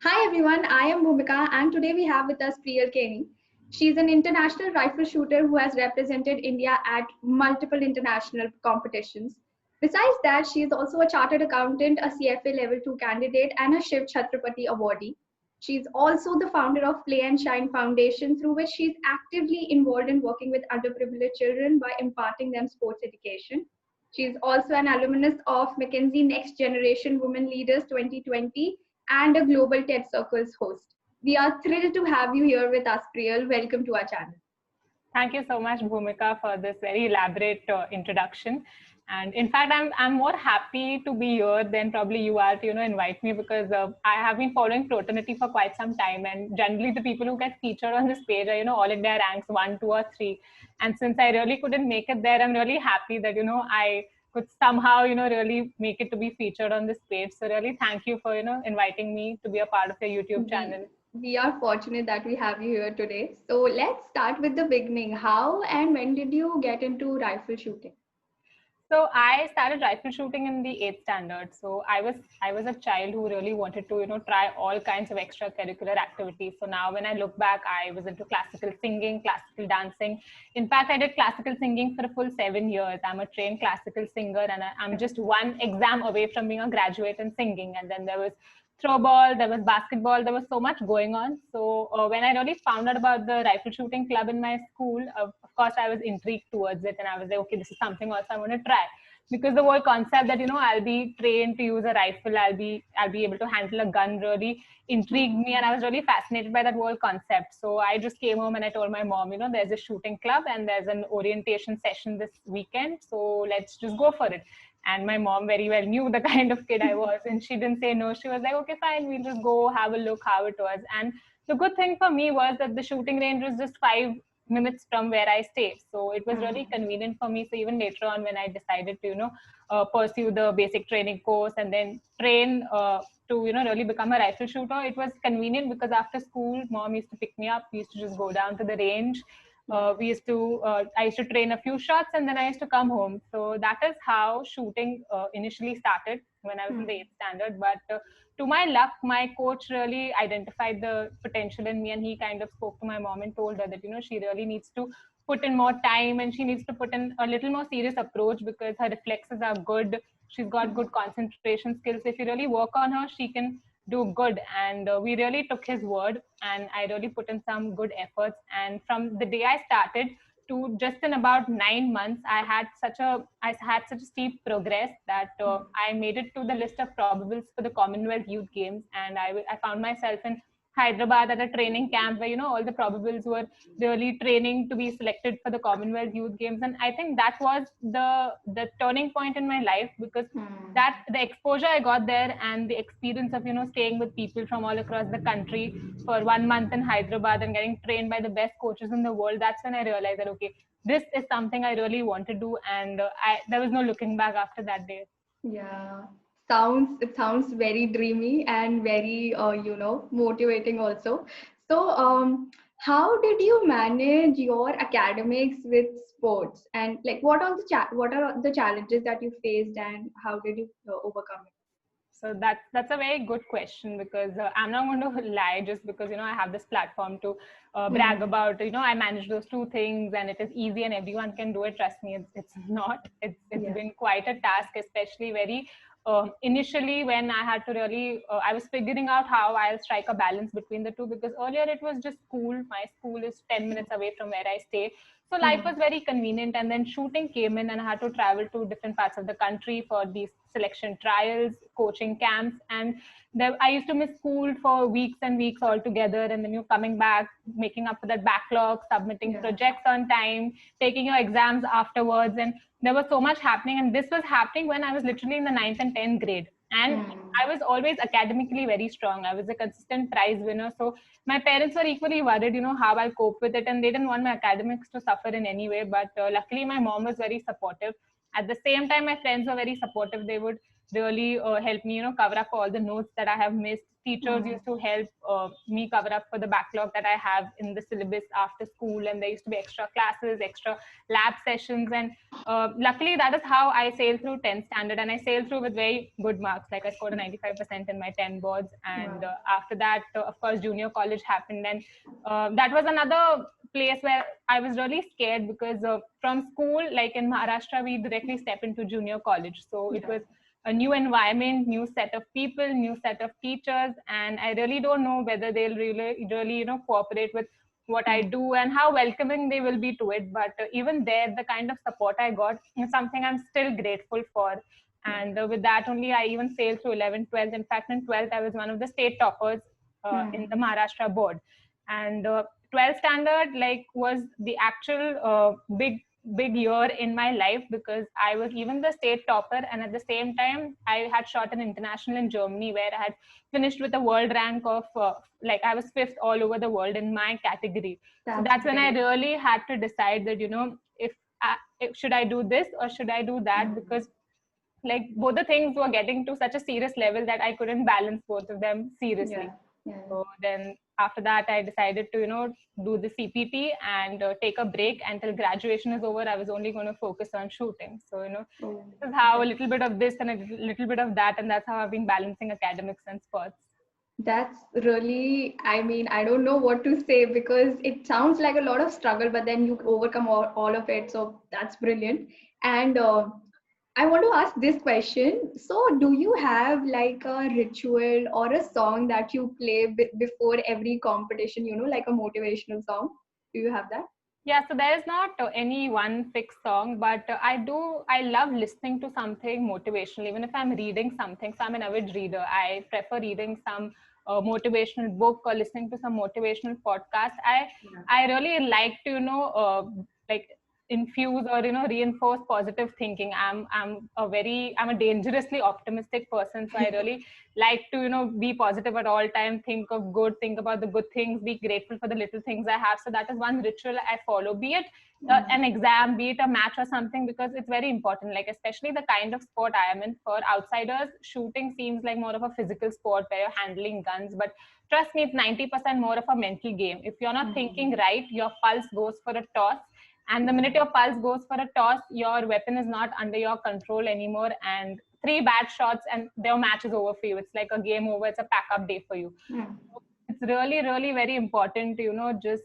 Hi everyone, I am Bhumika and today we have with us Priyal Keni. She's an international rifle shooter who has represented India at multiple international competitions. Besides that, she is also a chartered accountant, a CFA Level 2 candidate, and a Shiv Chhatrapati awardee. She's also the founder of Play and Shine Foundation, through which she's actively involved in working with underprivileged children by imparting them sports education. She's also an alumnus of McKinsey Next Generation Women Leaders 2020 and a Global TED Circles host. We are thrilled to have you here with us, Priyal. Welcome to our channel. Thank you so much, Bhumika, for this very elaborate introduction. And in fact, I'm more happy to be here than probably you are to invite me, because I have been following Proternity for quite some time, and generally the people who get featured on this page are all India ranks 1, 2, or 3. And since I really couldn't make it there, I'm really happy that I could somehow really make it to be featured on this page. So really, thank you for inviting me to be a part of your YouTube channel. We are fortunate that we have you here today. So let's start with the beginning. How and when did you get into rifle shooting? So I started rifle shooting in the 8th standard. So I was a child who really wanted to try all kinds of extracurricular activities. So now when I look back, I was into classical singing, classical dancing. In fact, I did classical singing for a full 7 years. I'm a trained classical singer, and I'm just one exam away from being a graduate in singing. And then there was throw ball, there was basketball, there was so much going on. So when I really found out about the rifle shooting club in my school, of course I was intrigued towards it, and I was like, okay, this is something also I want to try, because the whole concept that I'll be trained to use a rifle, I'll be able to handle a gun, really intrigued me, and I was really fascinated by that whole concept. So I just came home and I told my mom, there's a shooting club and there's an orientation session this weekend, so let's just go for it. And my mom very well knew the kind of kid I was, and she didn't say no. She was like, okay, fine, we'll just go have a look how it was. And the good thing for me was that the shooting range was just 5 minutes from where I stay. So it was really convenient for me. So even later on, when I decided to, pursue the basic training course and then train to, really become a rifle shooter, it was convenient because after school, mom used to pick me up. We used to just go down to the range. I used to train a few shots and then I used to come home. So that is how shooting initially started when I was in the 8th standard. But to my luck, my coach really identified the potential in me, and he kind of spoke to my mom and told her that, she really needs to put in more time and she needs to put in a little more serious approach because her reflexes are good. She's got good concentration skills. If you really work on her, she can do good. And we really took his word, and I really put in some good efforts. And from the day I started to just in about 9 months, I had such a steep progress that I made it to the list of probables for the Commonwealth Youth Games, and I found myself in Hyderabad at a training camp where all the probables were really training to be selected for the Commonwealth Youth Games. And I think that was the turning point in my life, because that the exposure I got there and the experience of staying with people from all across the country for 1 month in Hyderabad and getting trained by the best coaches in the world, that's when I realized that okay, this is something I really want to do, and there was no looking back after that day. Yeah, it sounds very dreamy and very motivating also. So how did you manage your academics with sports, and like what are the challenges that you faced and how did you overcome it? So that's a very good question, because I'm not going to lie just because I have this platform to brag about. I manage those two things and it is easy and everyone can do it. Trust me, it's not. It's been quite a task, especially very initially when I had to really I was figuring out how I'll strike a balance between the two, because earlier it was just school. My school is 10 minutes away from where I stay. So life was very convenient, and then shooting came in and I had to travel to different parts of the country for these selection trials, coaching camps, and I used to miss school for weeks and weeks altogether, and then you're coming back, making up for that backlog, submitting projects on time, taking your exams afterwards, and there was so much happening. And this was happening when I was literally in the 9th and 10th grade. And I was always academically very strong. I was a consistent prize winner. So my parents were equally worried, how I'll cope with it. And they didn't want my academics to suffer in any way. But luckily, my mom was very supportive. At the same time, my friends were very supportive. They would really helped me, cover up all the notes that I have missed. Teachers used to help me cover up for the backlog that I have in the syllabus after school, and there used to be extra classes, extra lab sessions, and luckily that is how I sailed through 10th standard, and I sailed through with very good marks. Like I scored a 95% in my 10 boards, and after that, of course, junior college happened, and that was another place where I was really scared because from school, like in Maharashtra, we directly step into junior college, so it was a new environment, new set of people, new set of teachers, and I really don't know whether they'll really, cooperate with what I do and how welcoming they will be to it. But even there, the kind of support I got is something I'm still grateful for. And with that only, I even sailed through 11th, 12th. In fact, in 12th, I was one of the state toppers in the Maharashtra board. And 12th standard was the actual big year in my life, because I was even the state topper, and at the same time I had shot an international in Germany where I had finished with a world rank of I was fifth all over the world in my category. So that's when I really had to decide that if should I do this or should I do that, because both the things were getting to such a serious level that I couldn't balance both of them seriously. So then after that, I decided to, do the CPT and take a break until graduation is over. I was only going to focus on shooting. So, this is how a little bit of this and a little bit of that. And that's how I've been balancing academics and sports. That's really, I don't know what to say, because it sounds like a lot of struggle, but then you overcome all of it. So that's brilliant. And I want to ask this question. So do you have like a ritual or a song that you play before every competition, like a motivational song? Do you have that? Yeah, so there is not any one fixed song, but I love listening to something motivational, even if I'm reading something. So I'm an avid reader. I prefer reading some motivational book or listening to some motivational podcast. I really like to, like infuse or, reinforce positive thinking. I'm a dangerously optimistic person. So I really like to, be positive at all time, think of good, think about the good things, be grateful for the little things I have. So that is one ritual I follow, be it an exam, be it a match or something, because it's very important. Like, especially the kind of sport I am in, for outsiders, shooting seems like more of a physical sport where you're handling guns, but trust me, it's 90% more of a mental game. If you're not thinking right, your pulse goes for a toss. And the minute your pulse goes for a toss, your weapon is not under your control anymore. And 3 bad shots and their match is over for you. It's like a game over. It's a pack-up day for you. So it's really, really very important to, just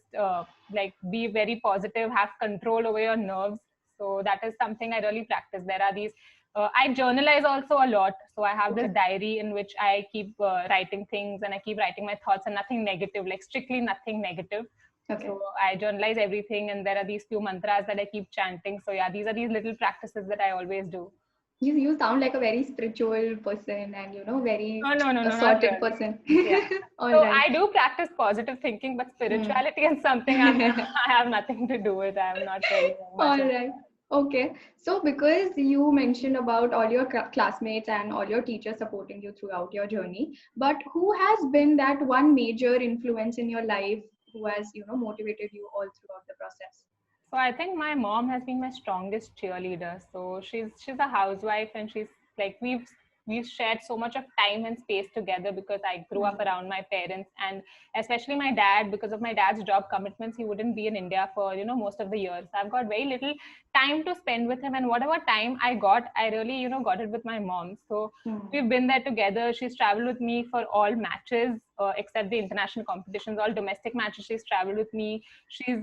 be very positive, have control over your nerves. So that is something I really practice. There are these, I journalize also a lot. So I have this diary in which I keep writing things, and I keep writing my thoughts, and nothing negative, like strictly nothing negative. So I journalize everything, and there are these few mantras that I keep chanting. So yeah, these are these little practices that I always do. You sound like a very spiritual person, and very no, sorted person. Yeah. So I do practice positive thinking, but spirituality is something I have nothing to do with. I am not really much. All right. Okay. So because you mentioned about all your classmates and all your teachers supporting you throughout your journey, but who has been that one major influence in your life who has, motivated you all throughout the process? So I think my mom has been my strongest cheerleader. So she's a housewife, and she's like we've shared so much of time and space together, because I grew up around my parents, and especially my dad, because of my dad's job commitments, he wouldn't be in India for most of the years. So I've got very little time to spend with him, and whatever time I got, I really got it with my mom. So we've been there together. She's traveled with me for all matches except the international competitions. All domestic matches she's traveled with me. She's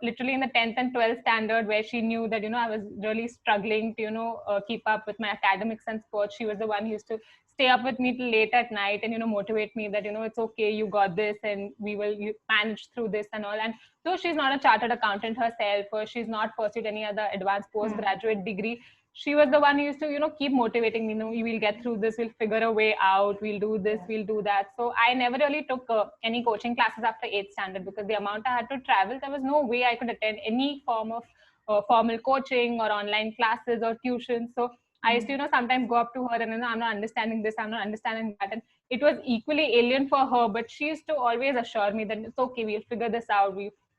literally in the 10th and 12th standard, where she knew that I was really struggling to keep up with my academics and sports. She was the one who used to stay up with me till late at night and motivate me that it's okay, you got this, and we will manage through this and all. And though she's not a chartered accountant herself, or she's not pursued any other advanced postgraduate degree, she was the one who used to keep motivating me. We'll get through this, we'll figure a way out, we'll do this, we'll do that. So I never really took any coaching classes after 8th standard, because the amount I had to travel, there was no way I could attend any form of formal coaching or online classes or tuition. So I used to sometimes go up to her and I'm not understanding this, I'm not understanding that, and it was equally alien for her, but she used to always assure me that it's okay, we'll figure this out,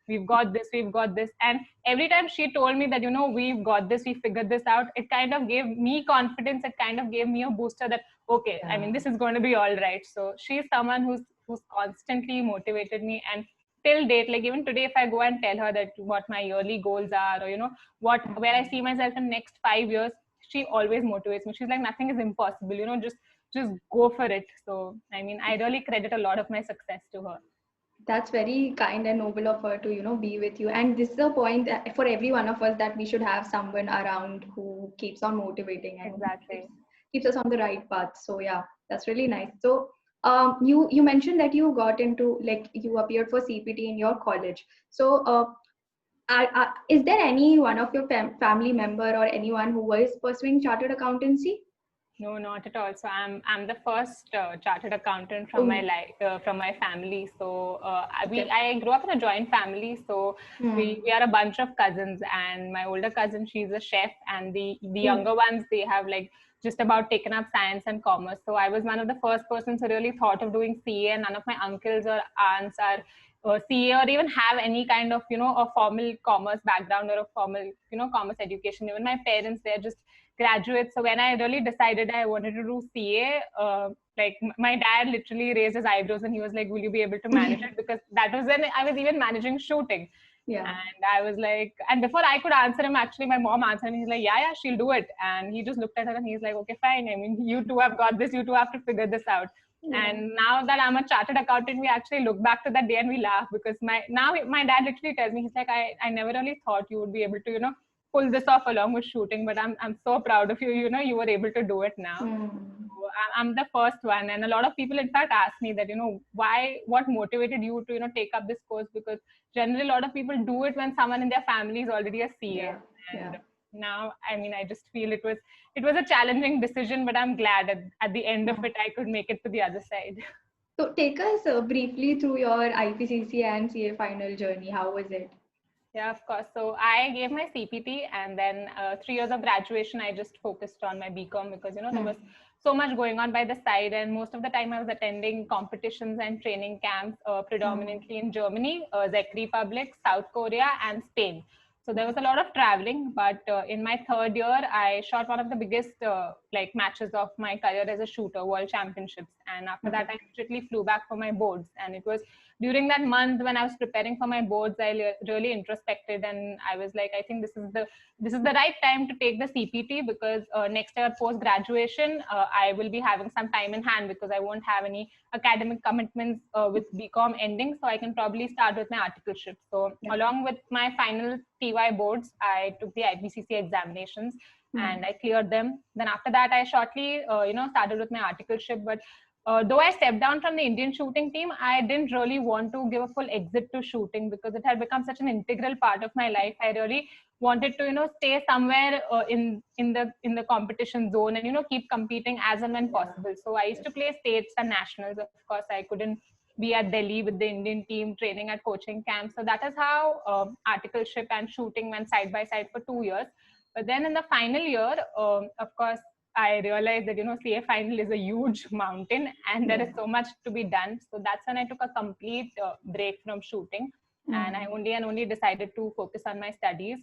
we've got this, we've got this. And every time she told me that, we've got this, we figured this out, it kind of gave me confidence. It kind of gave me a booster that, okay, I mean, this is going to be all right. So she's someone who's constantly motivated me. And till date, like even today, if I go and tell her that what my yearly goals are, or, where I see myself in next 5 years, she always motivates me. She's like, nothing is impossible, just go for it. So, I mean, I really credit a lot of my success to her. That's very kind and noble of her to, be with you. And this is a point for every one of us, that we should have someone around who keeps on motivating and Exactly. keeps us on the right path. So yeah, that's really nice. So you mentioned that you got into, like, you appeared for CPT in your college. So is there any one of your family member or anyone who was pursuing chartered accountancy? No, not at all. So I'm the first chartered accountant from my life, from my family. So I grew up in a joint family. So we are a bunch of cousins, and my older cousin, she's a chef, and the younger ones, they have like just about taken up science and commerce. So I was one of the first persons who really thought of doing CA, and none of my uncles or aunts are CA or even have any kind of a formal commerce background or a formal commerce education. Even my parents, they're just graduates. So when I really decided I wanted to do CA, like my dad literally raised his eyebrows and he was like, will you be able to manage it? Because that was when I was even managing shooting. Yeah. And I was like, and before I could answer him, actually my mom answered me. He's like, yeah, she'll do it. And he just looked at her and he's like, okay, fine. I mean, you two have got this. You two have to figure this out. Yeah. And now that I'm a chartered accountant, we actually look back to that day and we laugh, because my dad literally tells me, he's like, I never really thought you would be able to, pull this off along with shooting, but I'm so proud of you. You were able to do it now. So I'm the first one, and a lot of people in fact ask me that, what motivated you to take up this course, because generally a lot of people do it when someone in their family is already a CA. And now, I mean, I just feel it was a challenging decision, but I'm glad at the end of it I could make it to the other side. So take us briefly through your IPCC and CA final journey. How was it? Yeah, of course. So I gave my CPT, and then 3 years of graduation, I just focused on my BCom, because, there was so much going on by the side. And most of the time I was attending competitions and training camps, predominantly in Germany, Czech Republic, South Korea, and Spain. So there was a lot of traveling, but in my third year, I shot one of the biggest matches of my career as a shooter, World Championships. And after that, I immediately flew back for my boards. And it was during that month when I was preparing for my boards, I really introspected, and I was like, I think this is the right time to take the CPT, because next year post graduation, I will be having some time in hand, because I won't have any academic commitments with BCom ending, so I can probably start with my articleship. So along with my final TY boards, I took the IPCC examinations and I cleared them. Then after that, I shortly started with my articleship. But though I stepped down from the Indian shooting team, I didn't really want to give a full exit to shooting, because it had become such an integral part of my life. I really wanted to stay somewhere in the competition zone, and keep competing as and when possible. So I used to play states and nationals. Of course, I couldn't be at Delhi with the Indian team training at coaching camps. So that is how articleship and shooting went side by side for 2 years. But then in the final year, of course, I realized that, CA final is a huge mountain and there is so much to be done. So that's when I took a complete break from shooting. And I only decided to focus on my studies.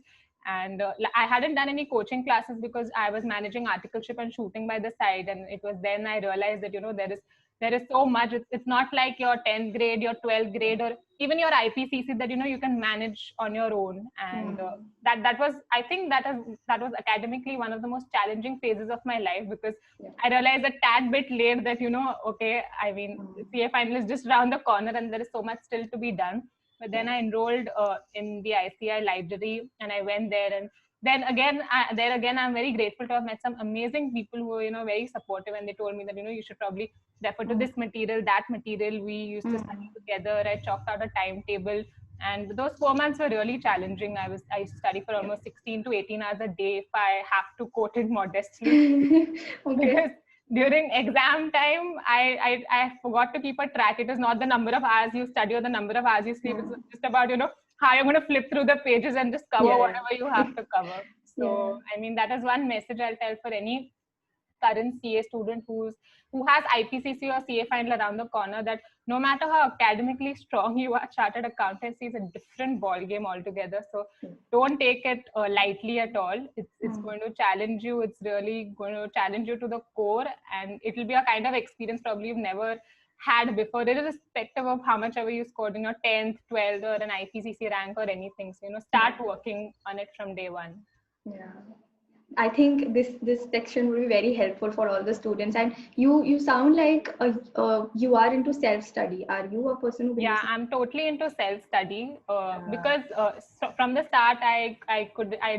And I hadn't done any coaching classes, because I was managing articleship and shooting by the side. And it was then I realized that, there is so much. It's not like your 10th grade, your 12th grade, or even your IPCC that, you can manage on your own. And that was, I think that was academically one of the most challenging phases of my life, because I realized a tad bit late that, okay, I mean, CA final is just around the corner and there is so much still to be done. But then I enrolled in the ICI library, and I went there. And then again, I'm very grateful to have met some amazing people who were, very supportive. And they told me that, you should probably refer to this material, that material. We used to study together. I chalked out a timetable. And those 4 months were really challenging. I used to study for almost 16 to 18 hours a day, if I have to quote it modestly. Because during exam time, I forgot to keep a track. It is not the number of hours you study or the number of hours you sleep. It's just about, how you're going to flip through the pages and just cover whatever you have to cover. So, I mean, that is one message I'll tell for any current CA student who has IPCC or CA final around the corner, that no matter how academically strong you are, Chartered Accountancy is a different ball game altogether. So don't take it lightly at all. It's going to challenge you. It's really going to challenge you to the core, and it will be a kind of experience probably you've never had before, irrespective of how much ever you scored in your 10th, 12th, or an IPCC rank or anything. So, start working on it from day one. Yeah. I think this section will be very helpful for all the students. And you sound like you are into self-study. Are you a person who believes? Yeah, I'm totally into self-study because so from the start I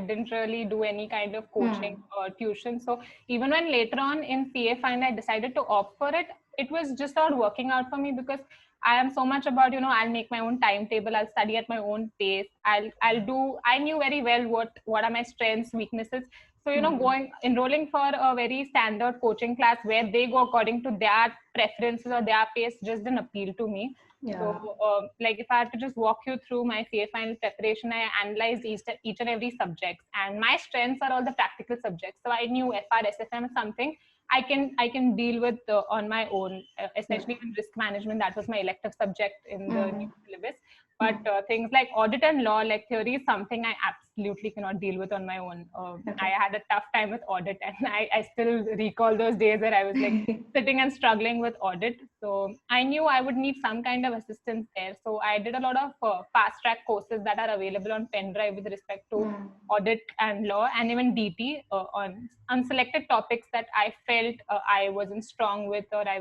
didn't really do any kind of coaching or tuition. So even when later on in CA final I decided to opt for it, it was just not working out for me because I am so much about, I'll make my own timetable, I'll study at my own pace, I knew very well what are my strengths, weaknesses. So, enrolling for a very standard coaching class where they go according to their preferences or their pace just didn't appeal to me. Yeah. So, like if I had to just walk you through my CA final preparation, I analyzed each and every subject, and my strengths are all the practical subjects. So I knew FR, SFM is something I can deal with on my own, especially in risk management. That was my elective subject in the new syllabus. But things like audit and law, like theory, is something I absolutely cannot deal with on my own. I had a tough time with audit, and I still recall those days where I was like sitting and struggling with audit. So I knew I would need some kind of assistance there. So I did a lot of fast track courses that are available on pen drive with respect to audit and law, and even DT on unselected topics that I felt I wasn't strong with, or I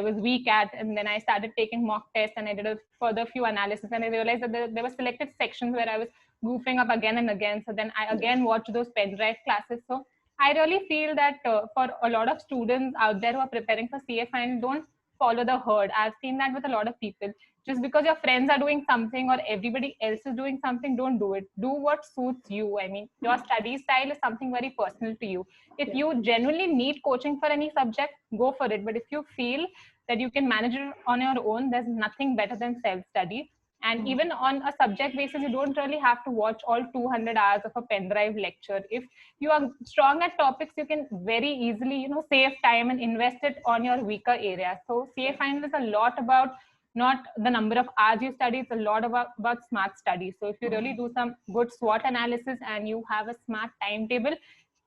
was weak at. And then I started taking mock tests, and I did a further few analysis, and I realized that there were selected sections where I was goofing up again and again. So then I again watched those pen drive classes. So I really feel that for a lot of students out there who are preparing for CA final, don't follow the herd. I've seen that with a lot of people. Just because your friends are doing something or everybody else is doing something, don't do it. Do what suits you. I mean, your study style is something very personal to you. If you genuinely need coaching for any subject, go for it. But if you feel that you can manage it on your own, there's nothing better than self-study. And even on a subject basis, you don't really have to watch all 200 hours of a pen drive lecture. If you are strong at topics, you can very easily, save time and invest it on your weaker areas. So CA final is a lot about not the number of hours you study, it's a lot about smart study. So if you really do some good SWOT analysis and you have a smart timetable,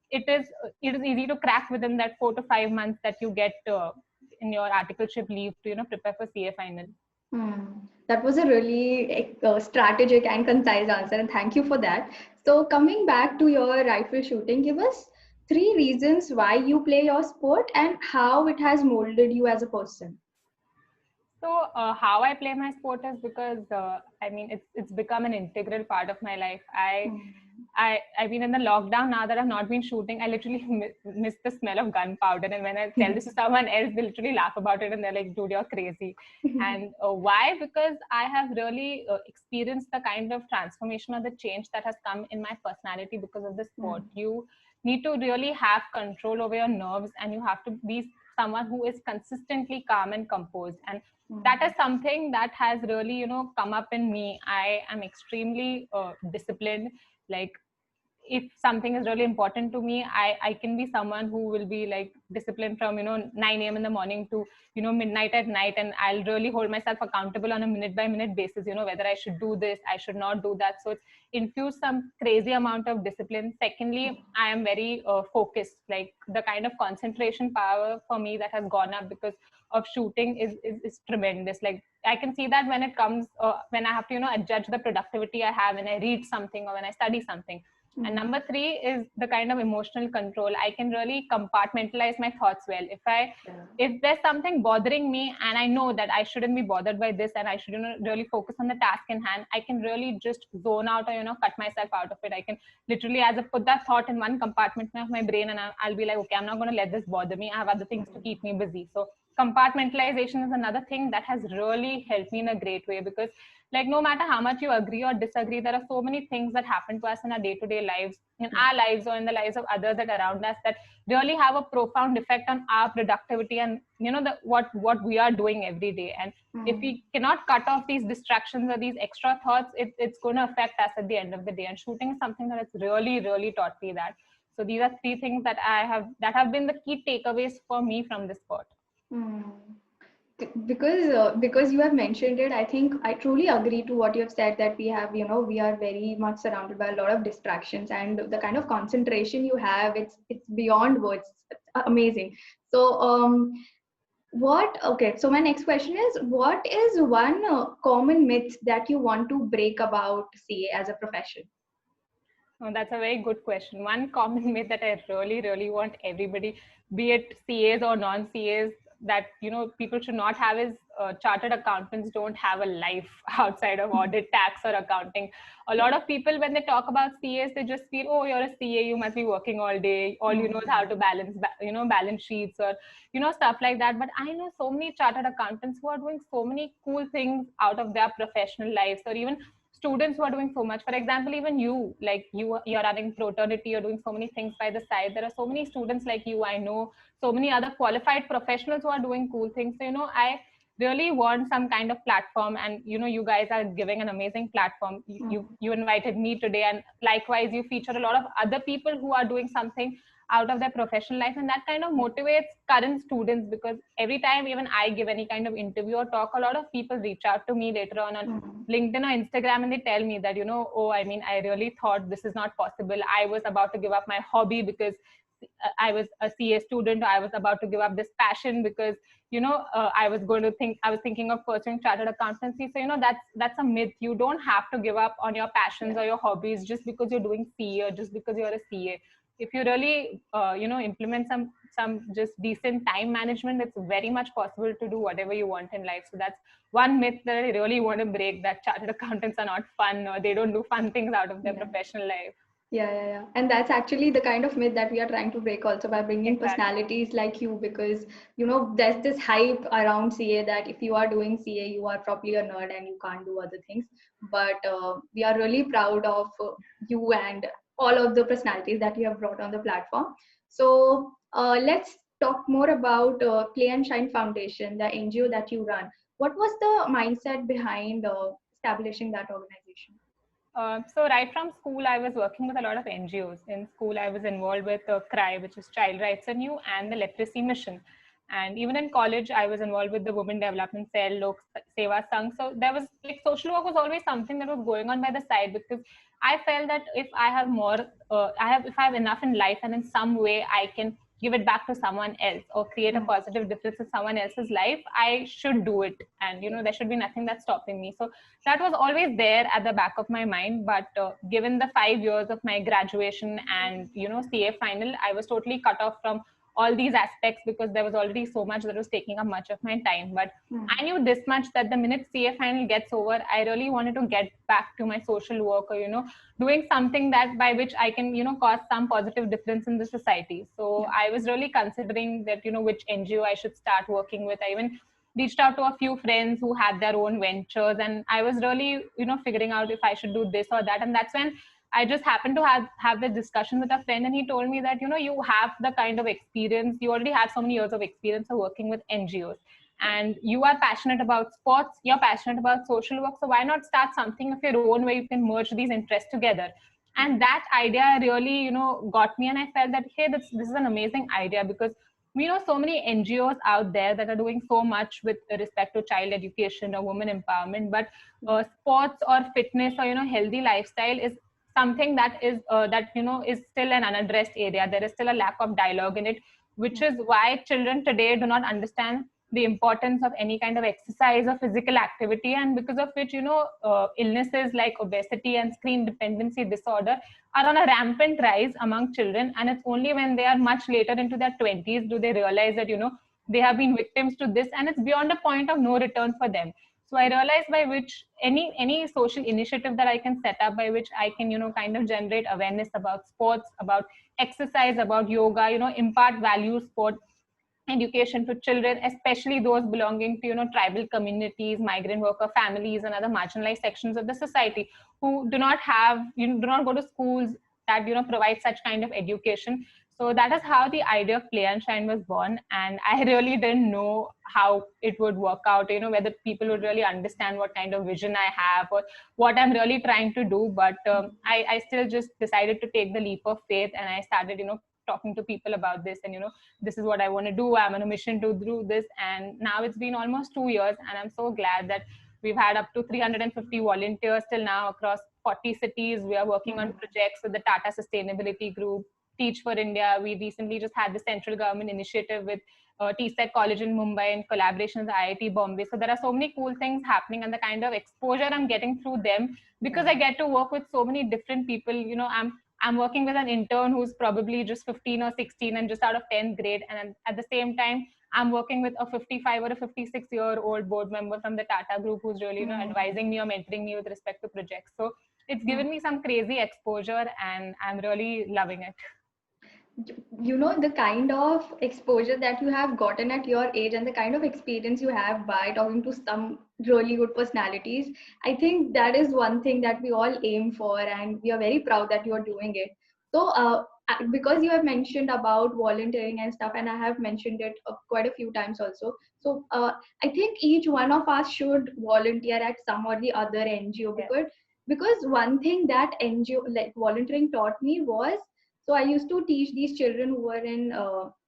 it is easy to crack within that 4 to 5 months that you get in your articleship leave to prepare for CA final. That was a really strategic and concise answer, and thank you for that. So coming back to your rifle shooting, give us 3 reasons why you play your sport and how it has molded you as a person. So how I play my sport is because it's become an integral part of my life. I've been in the lockdown now that I've not been shooting. I literally miss the smell of gunpowder, and when I tell this to someone else, they literally laugh about it and they're like, "Dude, you're crazy." And why? Because I have really experienced the kind of transformation or the change that has come in my personality because of the sport. You need to really have control over your nerves, and you have to be someone who is consistently calm and composed. And that is something that has really, come up in me. I am extremely disciplined. Like, if something is really important to me, I can be someone who will be like disciplined from 9 a.m. in the morning to midnight at night, and I'll really hold myself accountable on a minute by minute basis, whether I should do this, I should not do that. So it's infused some crazy amount of discipline. Secondly, I am very focused. Like, the kind of concentration power for me that has gone up because of shooting is tremendous. Like, I can see that when it comes when I have to judge the productivity I have when I read something or when I study something. And number 3 is the kind of emotional control. I can really compartmentalize my thoughts well. If there's something bothering me and I know that I shouldn't be bothered by this and I should really focus on the task in hand, I can really just zone out or cut myself out of it. I can literally, as I put that thought in one compartment of my brain, and I'll be like, okay, I'm not going to let this bother me. I have other things to keep me busy. So compartmentalization is another thing that has really helped me in a great way, because like, no matter how much you agree or disagree, there are so many things that happen to us in our day-to-day lives, in our lives or in the lives of others that are around us, that really have a profound effect on our productivity and what we are doing every day. And if we cannot cut off these distractions or these extra thoughts, it's going to affect us at the end of the day. And shooting is something that has really, really taught me that. So these are three things that have been the key takeaways for me from this sport. Hmm. Because you have mentioned it, I think I truly agree to what you have said, that we are very much surrounded by a lot of distractions, and the kind of concentration you have, it's beyond words. It's amazing. So so my next question is, what is one common myth that you want to break about CA as a profession? Oh, that's a very good question. One common myth that I really, really want everybody, be it CAs or non-CAs, that people should not have is chartered accountants don't have a life outside of audit, tax, or accounting. A lot of people, when they talk about CAs, they just feel, oh, you're a CA, you must be working all day. All you know is how to balance sheets or stuff like that. But I know so many chartered accountants who are doing so many cool things out of their professional lives, or even students who are doing so much. For example, even you, like you're running Proternity, you're doing so many things by the side. There are so many students like you, I know so many other qualified professionals who are doing cool things. So I really want some kind of platform, and you guys are giving an amazing platform. You invited me today, and likewise you feature a lot of other people who are doing something out of their professional life, and that kind of motivates current students, because every time even I give any kind of interview or talk, a lot of people reach out to me later on LinkedIn or Instagram, and they tell me that oh, I really thought this is not possible. I was about to give up my hobby because I was a CA student. I was about to give up this passion because I was thinking of pursuing chartered accountancy. So that's a myth. You don't have to give up on your passions or your hobbies just because you're doing CA or just because you're a CA. If you really implement some just decent time management, it's very much possible to do whatever you want in life. So that's one myth that I really want to break, that chartered accountants are not fun, or they don't do fun things out of their professional life. Yeah. And that's actually the kind of myth that we are trying to break also by bringing personalities like you, because, there's this hype around CA that if you are doing CA, you are probably a nerd and you can't do other things. But we are really proud of you and all of the personalities that you have brought on the platform. So let's talk more about Play and Shine Foundation, the NGO that you run. What was the mindset behind establishing that organization? So right from school, I was working with a lot of NGOs. In school, I was involved with CRY, which is Child Rights Anew, and the Leprosy Mission. And even in college, I was involved with the Women Development Cell, Lok Seva Sangh. So there was social work was always something that was going on by the side, because I felt that if I have more, if I have enough in life, and in some way I can give it back to someone else or create a positive difference in someone else's life, I should do it. And there should be nothing that's stopping me. So that was always there at the back of my mind. But given the 5 years of my graduation and CA final, I was totally cut off from all these aspects, because there was already so much that was taking up much of my time. But I knew this much, that the minute CA final gets over, I really wanted to get back to my social work, or doing something that by which I can cause some positive difference in the society. So I was really considering that which NGO I should start working with. I even reached out to a few friends who had their own ventures, and I was really figuring out if I should do this or that. And that's when I just happened to have this discussion with a friend, and he told me that you have the kind of experience, you already have so many years of experience of working with NGOs, and you are passionate about sports, you're passionate about social work, so why not start something of your own where you can merge these interests together. And that idea really got me, and I felt that, hey, this is an amazing idea, because we know so many NGOs out there that are doing so much with respect to child education or women empowerment, but sports or fitness or healthy lifestyle is something that is is still an unaddressed area. There is still a lack of dialogue in it, which is why children today do not understand the importance of any kind of exercise or physical activity, and because of which illnesses like obesity and screen dependency disorder are on a rampant rise among children. And it's only when they are much later into their 20s do they realize that they have been victims to this, and it's beyond a point of no return for them. So I realized by which any social initiative that I can set up, by which I can kind of generate awareness about sports, about exercise, about yoga, impart values, sport education to children, especially those belonging to tribal communities, migrant worker families, and other marginalized sections of the society who do not have do not go to schools that provide such kind of education. So that is how the idea of Play and Shine was born. And I really didn't know how it would work out, whether people would really understand what kind of vision I have or what I'm really trying to do. But I still just decided to take the leap of faith, and I started, talking to people about this, and this is what I want to do. I'm on a mission to do this. And now it's been almost 2 years, and I'm so glad that we've had up to 350 volunteers till now across 40 cities. We are working on projects with the Tata Sustainability Group, Teach for India. We recently just had the central government initiative with TSET College in Mumbai in collaboration with IIT Bombay. So there are so many cool things happening, and the kind of exposure I'm getting through them, because I get to work with so many different people. I'm working with an intern who's probably just 15 or 16 and just out of 10th grade. And at the same time, I'm working with a 55 or a 56-year-old board member from the Tata Group who's really, advising me or mentoring me with respect to projects. So it's given me some crazy exposure, and I'm really loving it. The kind of exposure that you have gotten at your age and the kind of experience you have by talking to some really good personalities, I think that is one thing that we all aim for, and we are very proud that you are doing it. So because you have mentioned about volunteering and stuff, and I have mentioned it quite a few times also, so I think each one of us should volunteer at some or the other NGO, because one thing that NGO like volunteering taught me was, so I used to teach these children who were in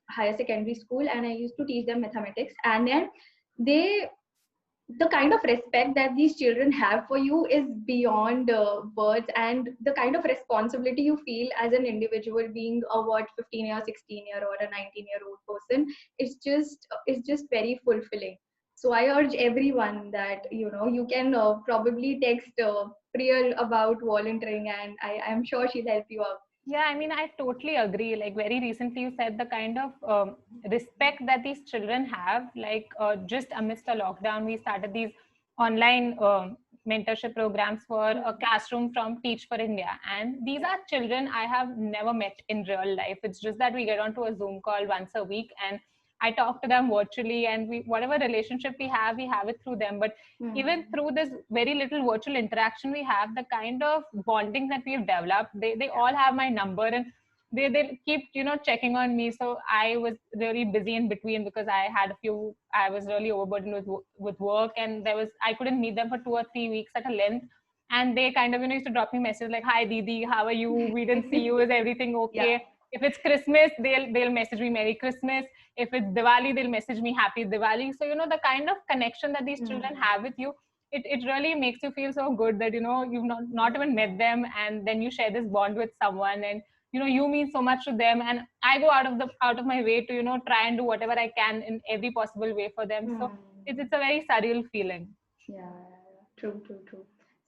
higher secondary school, and I used to teach them mathematics. And then the kind of respect that these children have for you is beyond words, and the kind of responsibility you feel as an individual, being a 15-year, 16-year, or a 19-year-old person, it's just very fulfilling. So I urge everyone that you can probably text Priyal about volunteering, and I'm sure she'll help you out. Yeah, I mean, I totally agree. Like, very recently, you said the kind of respect that these children have. Like, just amidst a lockdown, we started these online mentorship programs for a classroom from Teach for India. And these are children I have never met in real life. It's just that we get onto a Zoom call once a week, and I talk to them virtually, and whatever relationship we have it through them. But even through this very little virtual interaction we have, the kind of bonding that we've developed, they all have my number, and they keep checking on me. So I was really busy in between because I was really overburdened with work, and I couldn't meet them for 2 or 3 weeks at a length. And they kind of used to drop me messages like, "Hi Didi, how are you? We didn't see you. Is everything okay?" Yeah. If it's Christmas, they'll message me Merry Christmas. If it's Diwali, they'll message me Happy Diwali. So the kind of connection that these children have with you, it really makes you feel so good that you've not even met them, and then you share this bond with someone, and you mean so much to them, and I go out of my way to try and do whatever I can in every possible way for them. So it's a very surreal feeling. Yeah, true.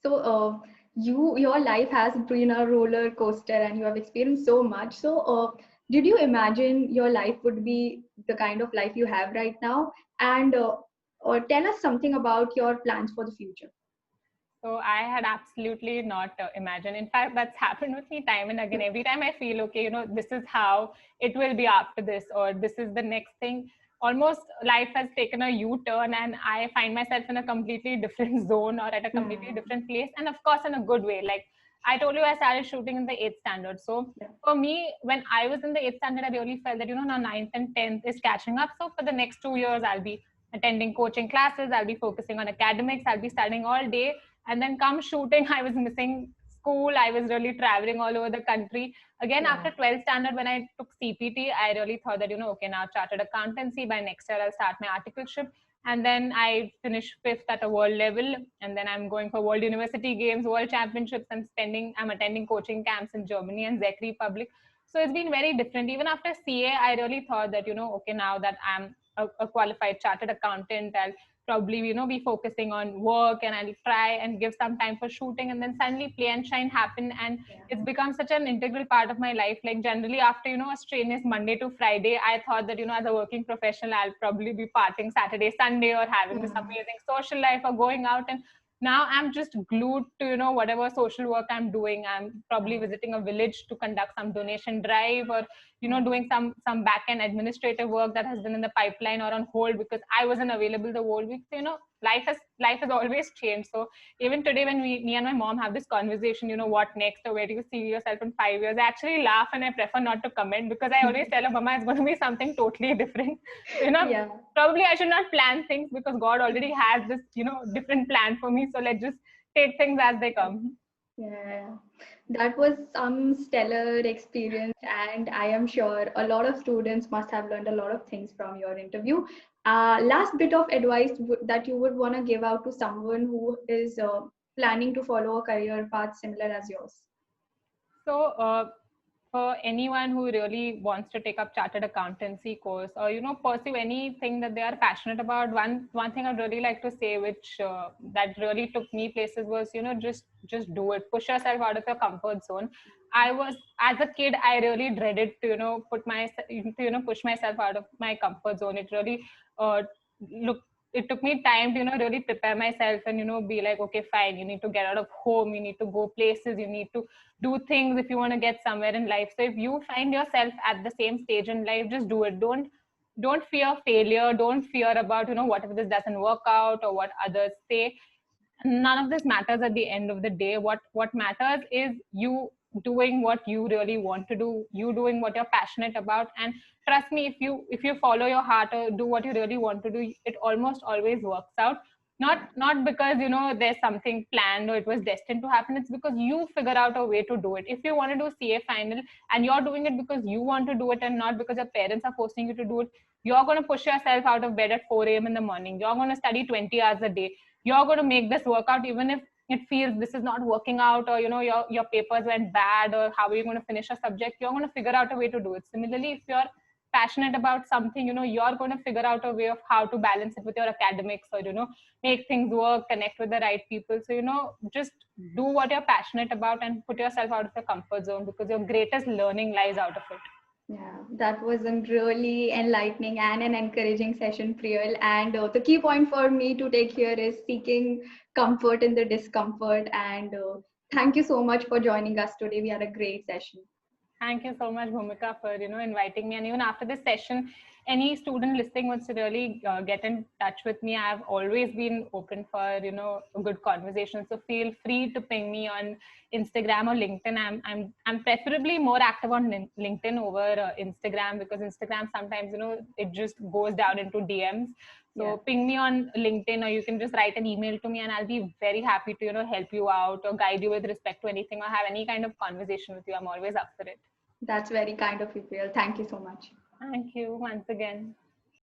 So, your life has been a roller coaster, and you have experienced so much. So, did you imagine your life would be the kind of life you have right now? And or tell us something about your plans for the future. So I had absolutely not imagined. In fact, that's happened with me time and again. Every time I feel, okay, this is how it will be after this, or this is the next thing. Almost life has taken a U-turn, and I find myself in a completely different zone or at a completely different place. And of course, in a good way. Like I told you, I started shooting in the 8th standard. So for me, when I was in the 8th standard, I really felt that, now 9th and 10th is catching up. So for the next 2 years, I'll be attending coaching classes. I'll be focusing on academics. I'll be studying all day. And then come shooting, I was missing school. I was really traveling all over the country. Again, after 12th standard, when I took CPT, I really thought that, okay, now Chartered Accountancy, by next year, I'll start my articleship. And then I finished 5th at a world level. And then I'm going for World University Games, World Championships. I'm attending coaching camps in Germany and Czech Republic. So it's been very different. Even after CA, I really thought that, okay, now that I'm a qualified chartered accountant, I'll probably be focusing on work, and I'll try and give some time for shooting. And then suddenly Play and Shine happened, and it's become such an integral part of my life. Like generally after a strenuous Monday to Friday, I thought that as a working professional, I'll probably be partying Saturday, Sunday, or having this amazing social life, or going out. And now I'm just glued to whatever social work I'm doing. I'm probably visiting a village to conduct some donation drive, or doing some back-end administrative work that has been in the pipeline or on hold because I wasn't available the whole week. So, life has always changed. So even today when me and my mom have this conversation, what next or where do you see yourself in 5 years, I actually laugh and I prefer not to comment because I always tell her, Mama, it's going to be something totally different. So, Yeah. probably I should not plan things because God already has this, different plan for me. So let's just take things as they come. Yeah, that was some stellar experience, and I am sure a lot of students must have learned a lot of things from your interview. Last bit of advice that you would want to give out to someone who is planning to follow a career path similar as yours. So, for anyone who really wants to take up chartered accountancy course or pursue anything that they are passionate about, one thing I'd really like to say, which that really took me places, was just do it. Push yourself out of your comfort zone. I was, as a kid, I really dreaded to push myself out of my comfort zone. It really look it took me time to really prepare myself and be like, okay, fine, you need to get out of home, you need to go places, you need to do things if you want to get somewhere in life. So if you find yourself at the same stage in life, just do it. Don't fear failure. Don't fear about what if this doesn't work out or what others say. None of this matters at the end of the day. What matters is you doing what you really want to do, you doing what you're passionate about. And trust me, if you follow your heart or do what you really want to do, it almost always works out. Not because there's something planned or it was destined to happen. It's because you figure out a way to do it. If you want to do CA final and you're doing it because you want to do it and not because your parents are forcing you to do it, you're going to push yourself out of bed at 4 a.m. in the morning. You're going to study 20 hours a day. You're going to make this work out, even if it feels this is not working out, or your papers went bad, or how are you going to finish a subject. You're going to figure out a way to do it. Similarly, if you're passionate about something, you're going to figure out a way of how to balance it with your academics, or make things work, connect with the right people. So just do what you're passionate about and put yourself out of your comfort zone, because your greatest learning lies out of it. Yeah, that was a really enlightening and an encouraging session, Priyal. And the key point for me to take here is seeking comfort in the discomfort. And thank you so much for joining us today. We had a great session. Thank you so much, Bhumika, for inviting me. And even after this session, any student listening wants to really get in touch with me. I've always been open for a good conversation. So feel free to ping me on Instagram or LinkedIn. I'm preferably more active on LinkedIn over Instagram, because Instagram sometimes it just goes down into DMs. So ping me on LinkedIn, or you can just write an email to me, and I'll be very happy to help you out or guide you with respect to anything, or have any kind of conversation with you. I'm always up for it. That's very kind of you, Priyal. Thank you so much. Thank you once again.